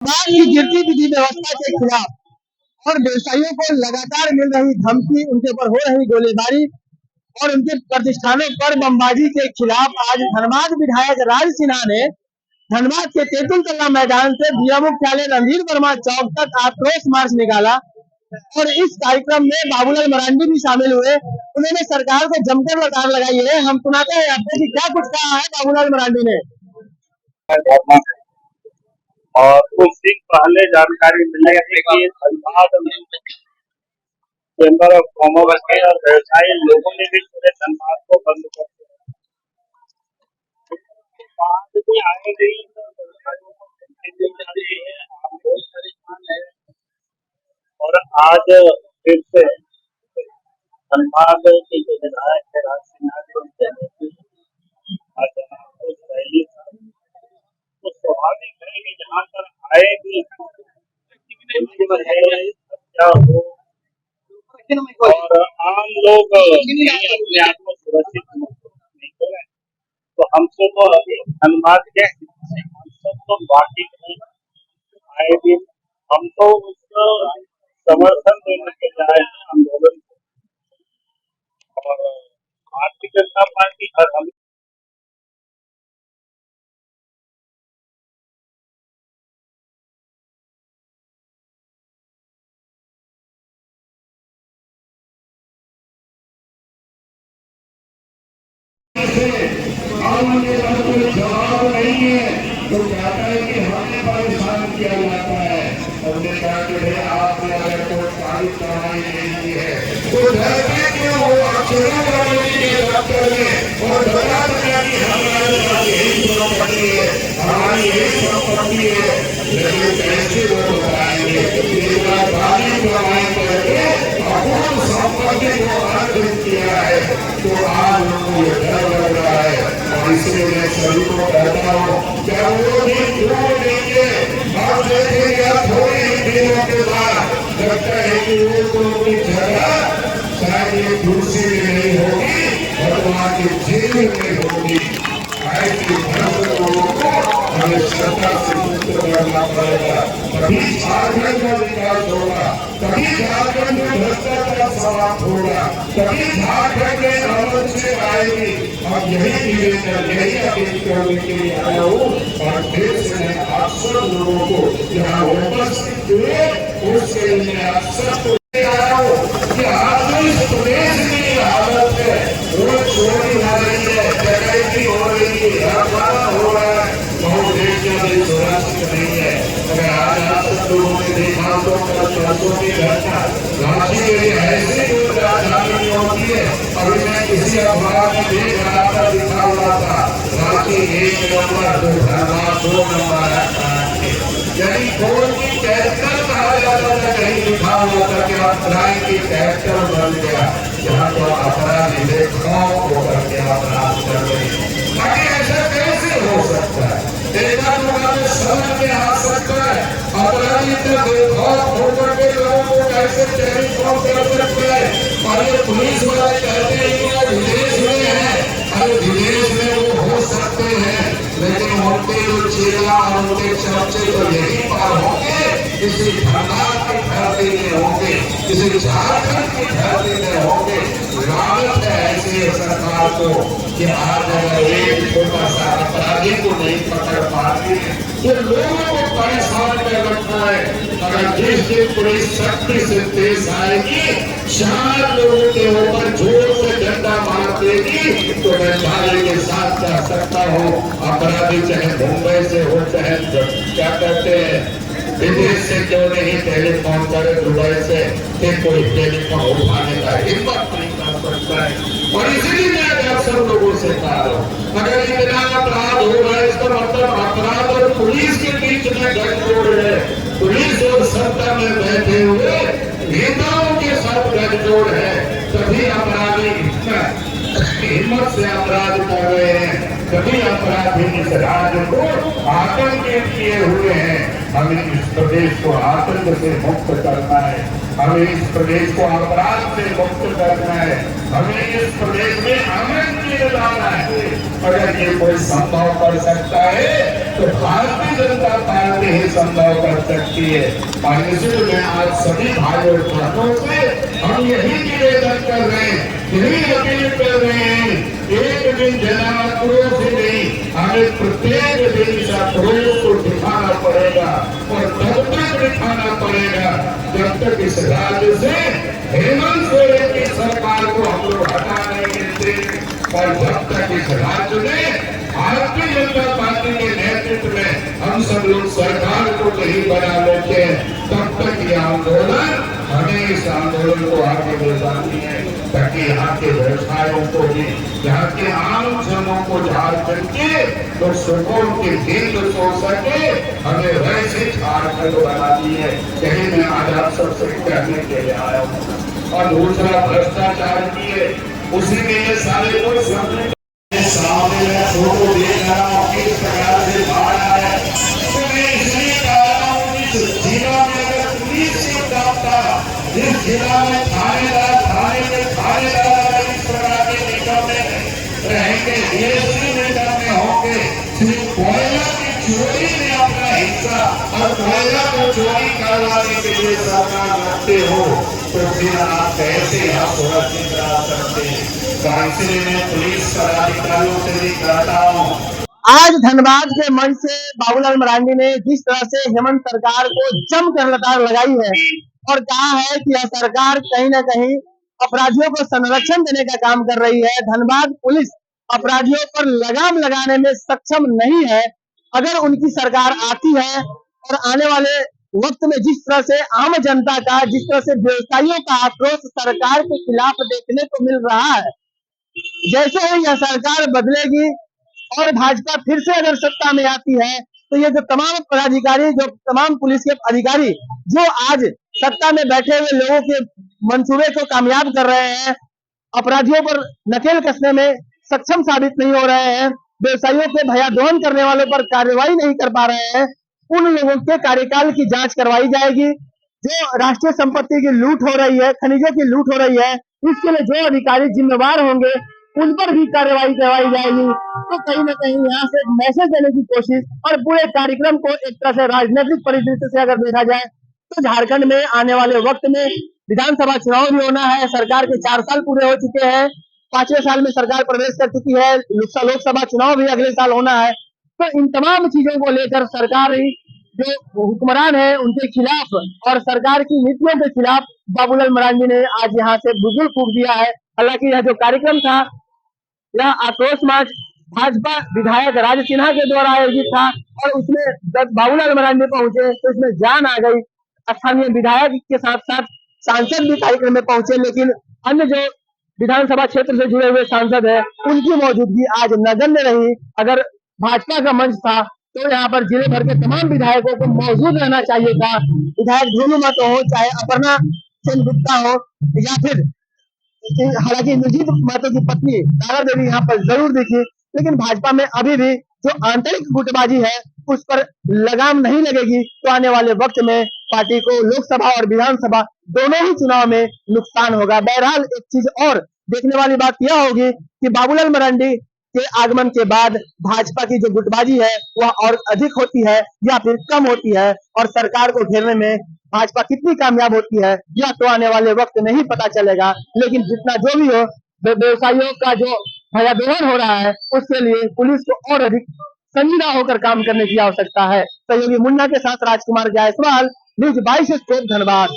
समाज की गिरती विधि व्यवस्था के खिलाफ और व्यवसायियों को लगातार मिल रही धमकी, उनके ऊपर हो रही गोलीबारी और उनके प्रतिष्ठानों पर बमबाजी के खिलाफ आज धनबाद विधायक राज सिन्हा ने धनबाद के तेतुल तल्ला मैदान से जिला मुख्यालय रणधीर वर्मा चौक तक आक्रोश मार्च निकाला और इस कार्यक्रम में बाबूलाल मरांडी भी शामिल हुए। उन्होंने सरकार को जमकर लताड़ लगाई है। हम सुनाते हैं आपको कि क्या कुछ कहा है बाबूलाल मरांडी ने। और कुछ दिन पहले जानकारी मिली है कि धनबाद चेंबर ऑफ कॉमर्स के और व्यवसायी लोगों ने भी पूरे धनबाद को बंद कर दिया। आगे गई और आज फिर से धनबाद के जो विधायक है राज सिन्हा रैली तो स्वाभाविक है कि जहाँ पर आए भी हत्या हो और आम लोग अपने आप को सुरक्षित नहीं करें, तो हमसे तो धनबाद के हम सब तो वाकिफ नहीं आए दिन हम तो उसको समर्थन देने के जाए आंदोलन और भारतीय जनता पार्टी हर हम जवाब नहीं है तो कहता है कि हमें परेशान किया जाता है। हमने कहा कि भाई आपने अगर कोई तारीफ कराई नहीं है तो डरते क्यों हो? चुनाव करने के दफ्तर में और बता दिया कि हमारे पास यही प्रॉपर्टी है, हमारी यही प्रॉपर्टी है, लेकिन कैसे वो बताएंगे? एक बार तारीफ कराई करके अपूर्ण संपत्ति को आरोपित किया है तो आज उनको ये डर लग रहा है। और इसलिए मैं सभी को कहता हूँ क्या वो भी क्यों देंगे? अब देखेंगे थोड़ी ही दिनों के बाद लगता है कि वो तो उनकी जगह शायद ये कुर्सी में नहीं होगी, भगवान की जेल में होगी। ऐसी भ्रष्ट लोगों को हमें सत्ता से मुक्त करना पड़ेगा, तभी झारखंड का विकास होगा, तभी झारखंड में भ्रष्टाचार समाप्त होगा, तभी झारखंड में अमन से आएगी। अब यही निवेदन, यही अपील करने के लिए आया हूँ और फिर से मैं आप सब लोगों को यहाँ उपस्थित हुए उसके लिए आप सबको आया हूँ कि आज इस प्रदेश की हालत है, रोज चोरी हो रही है, डकैती हो रही है, हत्या हो रहा है, बहुत देश के लिए सुरक्षित नहीं है। अगर आज आप सब लोगों ने देखा तो कल परसों की घटना रांची के लिए ऐसे राजधानी होती है। अभी मैं किसी अखबार में देख रहा था, दिखा हुआ था रांची 1 नंबर, धनबाद 2 नंबर, यानी कोर्ट की कैरेक्टर कहा जाता था, कहीं लिखा हुआ था कि आप क्राइम की कैरेक्टर बन गया, जहाँ तो अपराधी खौफ होकर के अपराध कर रहे हैं। बाकी ऐसा कैसे हो सकता है? देखा तो हमें समझ में आ सकता है अपराधी तो बेखौफ होकर के लोगों को कैसे टेलीफोन कर सकते हैं। और ये पुलिस वाले कहते हैं कि विदेश में है, अरे विदेश में वो हो सकते हैं, लेकिन उनके जो चेला और उनके चर्चे तो यही पार होंगे, किसी धनबाद की धरती में होंगे, किसी झारखंड की धरती में होंगे। लागत है ऐसी सरकार को कि आज अगर एक छोटा सा अपराधी को नहीं पकड़ पाती तो लोगों को परेशान कर रखना है। अगर जिस दिन पुलिस शक्ति से पेश आएगी, 4 लोगों के ऊपर जोर से डंडा मार देगी तो मैं भाई के साथ कह सकता हूँ अपराधी चाहे मुंबई से हो चाहे क्या कहते हैं विदेश से क्यों नहीं टेलीफोन करे, दुबई से फिर कोई टेलीफोन उठाने का हिम्मत नहीं कर सकता है। और इसलिए मैं आप सब लोगों से कह रहा हूँ अगर इतना अपराध हो रहा है इसका मतलब अपराध और पुलिस के बीच में गठजोड़ है। पुलिस और सत्ता में बैठे हुए नेताओं के साथ गठजोड़ है, तभी अपराधी हिम्मत से अपराध कर रहे हैं, तभी अपराधी इस राज्य को आतंकित किए हुए हैं। हमें इस प्रदेश को आतंक से मुक्त करना है। हमें इस प्रदेश को अपराध से मुक्त करना है, हमें इस प्रदेश में अमन की लाना है। अगर ये कोई संभव कर सकता है तो भारतीय जनता पार्टी ही संभव कर सकती है। और इसलिए मैं आज सभी भाइयों बहनों से हम यही निवेदन कर रहे हैं, यही अपील कर रहे हैं, एक दिन जनाक्रोश ही नहीं, हमें प्रत्येक दिन इस आक्रोश को दिखाना पड़ेगा और तब तक दिखाना पड़ेगा जब तक इस राज्य से हेमंत सोरेन की सरकार को हम लोग हटा नहीं देंगे। और जब तक इस राज्य में भारतीय जनता पार्टी के नेतृत्व में हम सब लोग सरकार को नहीं बना लेते हैं, तब तक ये आंदोलन, हमें इस आंदोलन को आगे ले जानी है ताकि यहाँ के व्यवसायों को भी, यहाँ के आम जनों को झारखंड के तो सुकून की नींद सो सके। हमें वैसे झारखंड बनानी है, यही मैं आज आप सबसे कहने के लिए आया हूँ। और दूसरा भ्रष्टाचार की है, उसी में ये सारे लोग सामने मैं फोटो देख रहा हूँ किस प्रकार से बाढ़ आया। तो मैं इसलिए कह रहा हूँ इस जिला में अगर पुलिस से काम था, जिस जिला में थानेदार अगर इस प्रकार के निगम में रहेंगे, डीएसपी निगम में होंगे, सिर्फ कोयला की चोरी में अपना हिस्सा और कोयला को चोरी करवाने के लिए सरकार करते हो तो फिर आप कैसे यहाँ सुरक्षित रह सकते हैं। तो इसलिए मैं पुलिस पदाधिकारियों से भी कहता हूँ, आज धनबाद के मंच से बाबूलाल मरांडी ने जिस तरह से हेमंत सरकार को जमकर लताड़ लगाई है और कहा है कि यह सरकार कहीं न कहीं अपराधियों को संरक्षण देने का काम कर रही है। धनबाद पुलिस अपराधियों पर लगाम लगाने में सक्षम नहीं है। अगर उनकी सरकार आती है और आने वाले वक्त में जिस तरह से आम जनता का, जिस तरह से व्यवसायियों का आक्रोश सरकार के खिलाफ देखने को मिल रहा है, जैसे ही यह सरकार बदलेगी और भाजपा फिर से अगर सत्ता में आती है तो ये जो तमाम पदाधिकारी, जो तमाम पुलिस के अधिकारी जो आज सत्ता में बैठे हुए लोगों के मंसूबे को कामयाब कर रहे हैं, अपराधियों पर नकेल कसने में सक्षम साबित नहीं हो रहे हैं, व्यवसायियों के भयादोहन करने वालों पर कार्रवाई नहीं कर पा रहे हैं, उन लोगों के कार्यकाल की जांच करवाई जाएगी। जो राष्ट्रीय संपत्ति की लूट हो रही है, खनिजों की लूट हो रही है, इसके लिए जो अधिकारी जिम्मेवार होंगे उन पर भी कार्रवाई करवाई जाएगी। तो कहीं न कहीं यहाँ से मैसेज देने की कोशिश और पूरे कार्यक्रम को एक तरह से राजनीतिक परिदृश्य से अगर देखा जाए तो झारखंड में आने वाले वक्त में विधानसभा चुनाव भी होना है। सरकार के 4 साल पूरे हो चुके हैं, 5वें साल में सरकार प्रवेश कर चुकी है, लोकसभा चुनाव भी अगले साल होना है। तो इन तमाम चीजों को लेकर सरकार जो हुक्मरान है उनके खिलाफ और सरकार की नीतियों के खिलाफ बाबूलाल मरांडी ने आज यहाँ से बुजुल फूंक दिया है। हालांकि यह जो कार्यक्रम था, यह आक्रोश मार्च भाजपा विधायक राज सिन्हा के द्वारा आयोजित था और उसमें जब बाबूलाल मरांडी पहुंचे तो इसमें जान आ गई। स्थानीय विधायक के साथ साथ सांसद भी कार्यक्रम में पहुंचे, लेकिन अन्य जो विधानसभा क्षेत्र से जुड़े हुए सांसद है उनकी मौजूदगी आज नगण्य रही। अगर भाजपा का मंच था तो यहाँ पर जिले भर के तमाम विधायकों को मौजूद रहना चाहिए था। विधायक ढोलू महतो हो, चाहे अपर्णा सेन गुप्ता हो, या फिर हालांकि निर्जीत महतो की पत्नी तारा देवी यहाँ पर जरूर दिखी, लेकिन भाजपा में अभी भी जो आंतरिक गुटबाजी है उस पर लगाम नहीं लगेगी तो आने वाले वक्त में पार्टी को लोकसभा और विधानसभा दोनों ही चुनाव में नुकसान होगा। बहरहाल एक चीज और देखने वाली बात यह होगी कि बाबूलाल मरांडी के आगमन के बाद भाजपा की जो गुटबाजी है वह और अधिक होती है या फिर कम होती है, और सरकार को घेरने में भाजपा कितनी कामयाब होती है यह तो आने वाले वक्त में ही पता चलेगा। लेकिन जितना जो भी हो, व्यवसायियों का जो भयादोहन हो रहा है उसके लिए पुलिस को और अधिक संजीदा होकर काम करने की आवश्यकता है। सहयोगी मुन्ना के साथ राजकुमार जायसवाल, न्यूज 22 धनबाद।